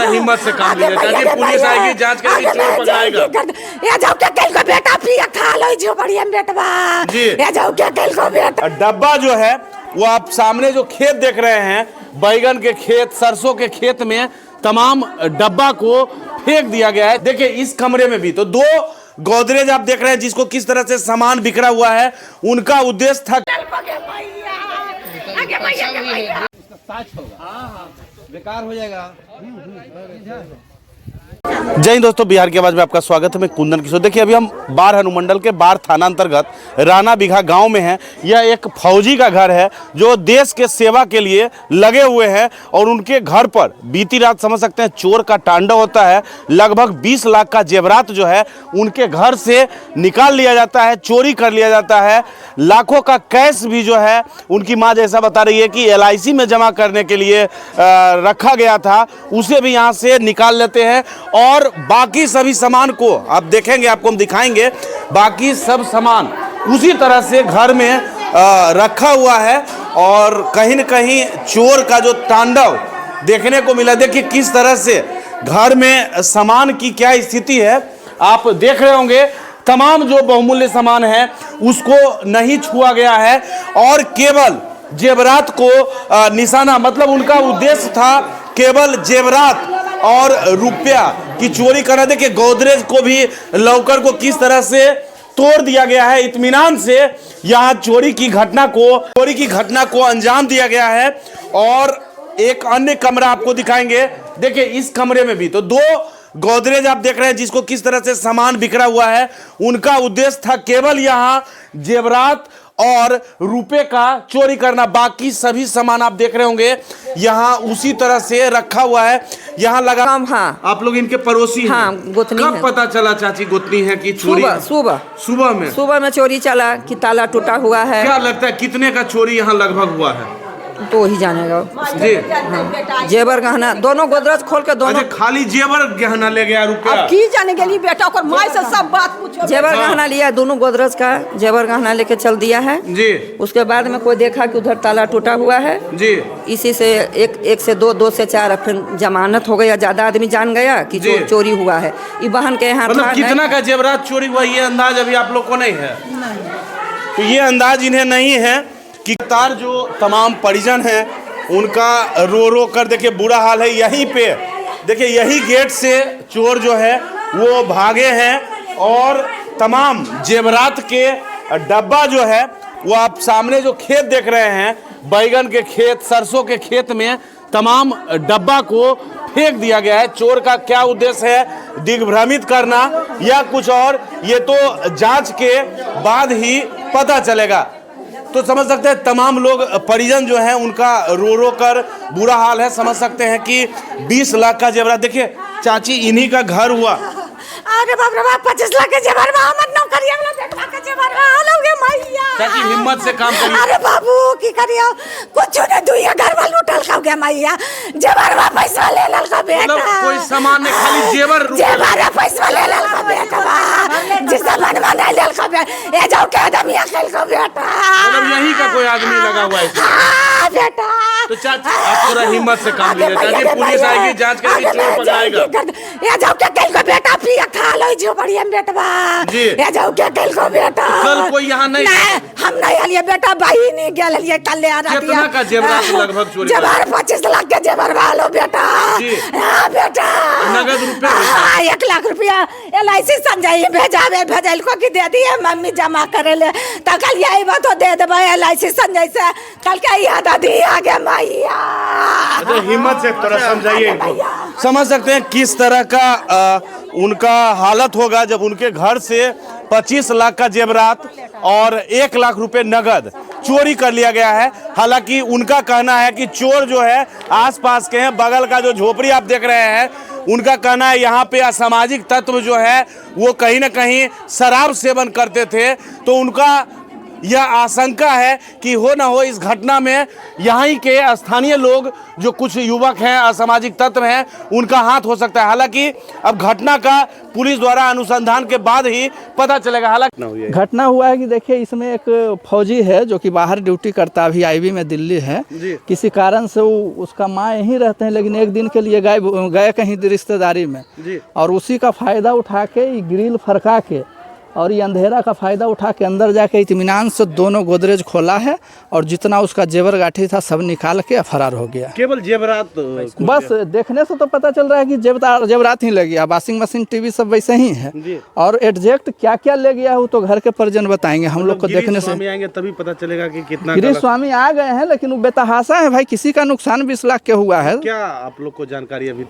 थोड़ा हिम्मत से काम लीजिए ताकि पुलिस आएगी, जांच करेगी, चोर पकड़ाएगा। ये जाओ क्या कल को बेटा पिया खा लो जो बढ़िया बेटवा जी। ये जाओ क्या कल को बेटा। डब्बा जो है वो आप सामने जो खेत देख रहे हैं, बैगन के खेत, सरसों के खेत में तमाम डब्बा को फेंक दिया गया है। देखिए इस कमरे में भी तो 2 गोदरेज आप देख रहे हैं जिसको किस तरह से सामान बिखरा हुआ है। उनका उद्देश्य था बेकार हो जाएगा। जय हिंद दोस्तों, बिहार की आवाज में आपका स्वागत है। मैं कुंदन किशोर। देखिए अभी हम बाढ़ अनुमंडल के बाढ़ थाना अंतर्गत राना बिघा गांव में हैं। यह एक फौजी का घर है जो देश के सेवा के लिए लगे हुए हैं और उनके घर पर बीती रात समझ सकते हैं चोर का तांडव होता है। लगभग 20 लाख का जेवरात जो है उनके घर से निकाल लिया जाता है, चोरी कर लिया जाता है। लाखों का कैश भी जो है उनकी माँ जैसा बता रही है कि LIC में जमा करने के लिए रखा गया था, उसे भी यहाँ से निकाल लेते हैं और बाकी सभी सामान को आप देखेंगे, आपको हम दिखाएंगे। बाकी सब सामान उसी तरह से घर में रखा हुआ है और कहीं न कहीं चोर का जो तांडव देखने को मिला। देखिए किस तरह से घर में सामान की क्या स्थिति है, आप देख रहे होंगे। तमाम जो बहुमूल्य सामान है उसको नहीं छुआ गया है और केवल जेवरात को निशाना, मतलब उनका उद्देश्य था केवल जेवरात और रुपया की चोरी करना। देखिए गोदरेज को भी, लॉकर को किस तरह से तोड़ दिया गया है। इत्मीनान से यहाँ चोरी की घटना को अंजाम दिया गया है। और एक अन्य कमरा आपको दिखाएंगे। देखिए इस कमरे में भी तो 2 गोदरेज आप देख रहे हैं जिसको किस तरह से सामान बिखरा हुआ है। उनका उद्देश्य था केवल यहाँ जेवरात और रुपए का चोरी करना। बाकी सभी सामान आप देख रहे होंगे यहाँ उसी तरह से रखा हुआ है। यहाँ लगा। हाँ। आप लोग इनके पड़ोसी हैं। हाँ, गोतनी कब है। पता चला चाची गोतनी है कि चोरी? सुबह में चोरी चला कि ताला टूटा हुआ है। क्या लगता है कितने का चोरी यहाँ लगभग हुआ है? तो ही जानेगा जी। हाँ। जेवर गहना दोनों गोदरेज खोल के दोनों। अच्छा, खाली जेवर गहना ले गया, रुपया? अब की जाने के लिए बेटा और माँ से सब बात पूछो। जेवर गहना लिया, दोनों गोदरेज का जेवर गहना लेके चल दिया है जी। उसके बाद में कोई देखा कि उधर ताला टूटा हुआ है जी। इसी से एक से दो से 4 फिर जमानत हो गया। ज्यादा आदमी जान गया कि चोरी हुआ है। ये बहन के यहाँ मतलब कितना का जेवरात चोरी हुआ ये अंदाज अभी आप लोग को नहीं है? तो ये अंदाज इन्हें नहीं है कि तार जो तमाम परिजन हैं उनका रो कर देखिए बुरा हाल है। यहीं पे देखिए यही गेट से चोर जो है वो भागे हैं और तमाम जेवरात के डब्बा जो है वो आप सामने जो खेत देख रहे हैं, बैगन के खेत, सरसों के खेत में तमाम डब्बा को फेंक दिया गया है। चोर का क्या उद्देश्य है, दिग्भ्रमित करना या कुछ और, ये तो जांच के बाद ही पता चलेगा। तो समझ सकते हैं तमाम लोग, परिजन जो हैं उनका रो कर बुरा हाल है। समझ सकते हैं कि 20 लाख का जेवरात। देखिए चाची इन्हीं का घर हुआ। अरे बाप रे बाप, 25 लाख के जेवर में हमर नौकरिया वाला बेटा के जेवर में आलोगे मैया। चाची हिम्मत से काम करिए। अरे बाबू की करियो, कुछ ने दुइया घर वाला लूटल खाओ के मैया। जेवर में पैसा ले लल का बेटा। मतलब कोई सामान नहीं, खाली जेवर में पैसा ले लल का बेटा। जिस सामान में ले लल का बेटा, ये जाओ के आदमी अकल का बेटा। मतलब यही का कोई आदमी लगा हुआ है इसमें। हां बेटा। तो चाची आप थोड़ा हिम्मत से काम लीजिए ताकि पुलिस आएगी, जांच करेगी, चोर पकड़ाएगा। ये जाओ के कल को बेटा पिया खा लो जो बढ़िया बेटवा। जी। ये जाओ के कल को बेटा। कल कोई यहाँ नहीं? हम नहीं आलिए बेटा, भाई नहीं गेल लिए कल ले आ रहा। कितना का जेवरात लगभग चोरी? जेवर 25 लाख के जेवर वालो बेटा। जी। हां बेटा। नगद रुपए? हां 1 लाख रुपया LIC संजय भेजल को कि दे दिए मम्मी जमा करे ले। त कल यही बात तो दे देबे LIC संजय से। कल के याद आदि आ गया मैया। तो हिम्मत से थोड़ा समझाइए इनको। समझ सकते हैं किस तरह का उनका हालत होगा जब उनके घर से 25 लाख का जेवरात और 1 लाख रुपए नगद चोरी कर लिया गया है। हालांकि उनका कहना है कि चोर जो है आसपास के हैं, बगल का जो झोपड़ी आप देख रहे हैं, उनका कहना है यहाँ पे असामाजिक तत्व जो है वो कहीं ना कहीं शराब सेवन करते थे। तो उनका यह आशंका है कि हो ना हो इस घटना में यहाँ ही के स्थानीय लोग जो कुछ युवक हैं, असामाजिक तत्व हैं, उनका हाथ हो सकता है। हालांकि अब घटना का पुलिस द्वारा अनुसंधान के बाद ही पता चलेगा। हालांकि घटना हुआ है कि देखिए इसमें एक फौजी है जो कि बाहर ड्यूटी करता है, अभी आईवी में दिल्ली है। किसी कारण से उसका माँ यहीं रहते हैं, लेकिन एक दिन के लिए गए कहीं रिश्तेदारी में, और उसी का फ़ायदा उठा के ग्रिल फरका के और ये अंधेरा का फ़ायदा उठा के अंदर जाके इत्मीनान से दोनों गोदरेज खोला है और जितना उसका जेवर गाठी था सब निकाल के फरार हो गया। केवल जेवरात बस देखने से तो पता चल रहा है कि जेवरात ही ले गया। वॉशिंग मशीन, टीवी सब वैसे ही है, और एग्जैक्ट क्या क्या ले गया वो तो घर के परिजन बताएंगे। हम लोग को देखने से आएंगे तभी पता चलेगा कि कितना। गिरीश स्वामी आ गए हैं, लेकिन वो बेतहासा है भाई, किसी का नुकसान 20 लाख के हुआ है। क्या आप लोग को जानकारी अभी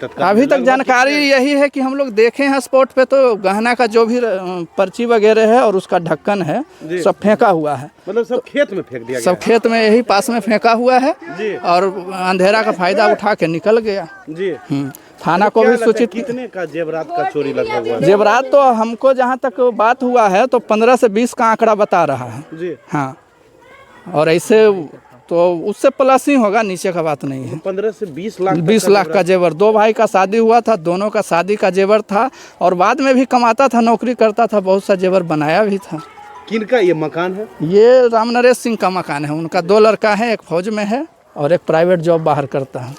तक जानकारी यही है कि हम लोग देखे हैं स्पॉट पे, तो गहना का जो भी पर्ची वगैरह है और उसका ढक्कन है सब फेंका हुआ है। मतलब सब खेत में फेंक दिया, सब खेत में यही पास में फेंका हुआ है और अंधेरा का फायदा उठा के निकल गया जी। थाना को भी सूचित। कितने का जेवरात का चोरी लगा हुआ है? जेवरात तो हमको जहाँ तक बात हुआ है तो 15 से 20 का आंकड़ा बता रहा है जी। हाँ, और ऐसे तो उससे प्लस ही होगा, नीचे का बात नहीं है। 15 से 20 लाख 20 लाख का जेवर। 2 भाई का शादी हुआ था, दोनों का शादी का जेवर था, और बाद में भी कमाता था, नौकरी करता था, बहुत सा जेवर बनाया भी था। किनका ये मकान है? ये रामनरेश सिंह का मकान है। उनका 2 लड़का है, एक फौज में है और एक प्राइवेट जॉब बाहर करता है।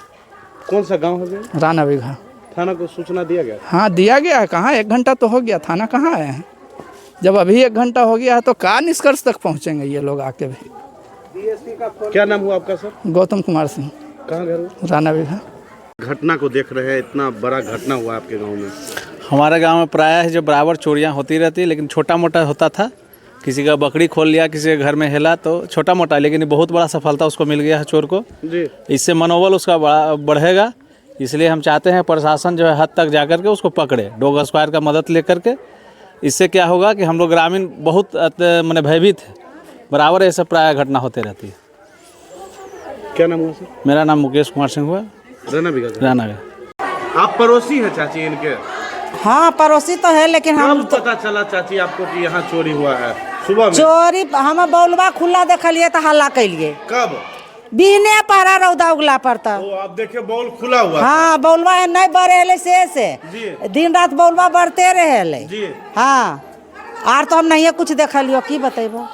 कौन सा गाँव है? राना बीघा। थाना को सूचना दिया गया? हाँ दिया गया है। कहाँ 1 घंटा तो हो गया, थाना कहाँ आए हैं। जब अभी 1 घंटा हो गया है तो कहाँ निष्कर्ष तक पहुँचेंगे ये लोग आके भी। क्या नाम हुआ आपका सर? गौतम कुमार सिंह। कहाँ घर? राना बीघा। घटना को देख रहे हैं, इतना बड़ा घटना हुआ आपके गांव में। हमारे गांव में प्रायः जो बराबर चोरियां होती रहती, लेकिन छोटा मोटा होता था। किसी का बकरी खोल लिया, किसी के घर में हिला, तो छोटा मोटा, लेकिन बहुत बड़ा सफलता उसको मिल गया है चोर को जी। इससे मनोबल उसका बढ़ेगा, इसलिए हम चाहते हैं प्रशासन जो है हद तक जा कर के उसको पकड़े, डॉग स्क्वाड का मदद लेकर के। इससे क्या होगा कि हम लोग ग्रामीण बहुत मैंने भयभीत है, बराबर ऐसा प्राय घटना होते रहती है। क्या नाम हुआ सर? मेरा नाम मुकेश कुमार सिंह हुआ, राना बीघा। राना बीघा। आप पड़ोसी हैं चाची इनके? हाँ पड़ोसी तो है, लेकिन हम पता चला चाची आपको कि यहाँ चोरी हुआ है? सुबह में चोरी हम बौलवा खुला देखलिए तो हल्ला कैलिए। कब? बिने पहरा रौदा उगला पड़ता। आप देखे बौल खुला हुआ। हाँ बौलवा नहीं बढ़े से दिन रात बौलवा बढ़ते रहे। हाँ आर तो हम नहीं कुछ देखलियो, की बतेबो।